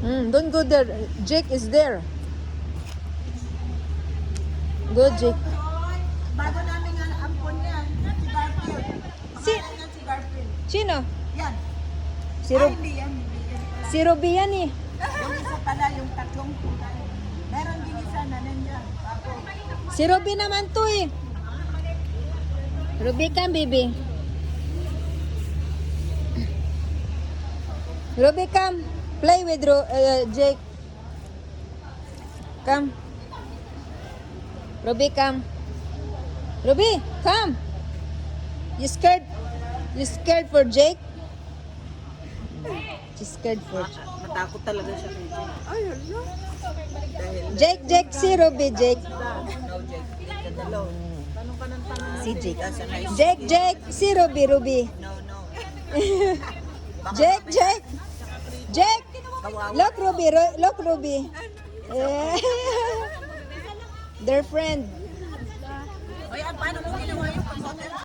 Don't go there. Jake is there. Go, Jake. Bago namin ang ampon niyan, si Garfield. Si- Pangalan niyan si Garfield. Sino? Yan. Si, Ay, hindi yan. si Ruby yan eh. Yung isa pala, yung tatlong kulay. Meron din isa na nandyan. Ako. Si Ruby naman to eh. Ruby, come, baby. Ruby, come. Play with Jake. Come. Ruby, come. Ruby, come. You scared? You scared for Jake? She's scared for Matakot talaga siya kay Jake. Ay, hala. Jake, si Ruby, Jake. No, Jake. Kadalaw. Tanong ka ng tanong. Si Jake. Jake, si Ruby, Ruby. No, no. Jake. Look, Ruby, look, Ruby. Yeah. Their friend. Ay, paano mo ginawa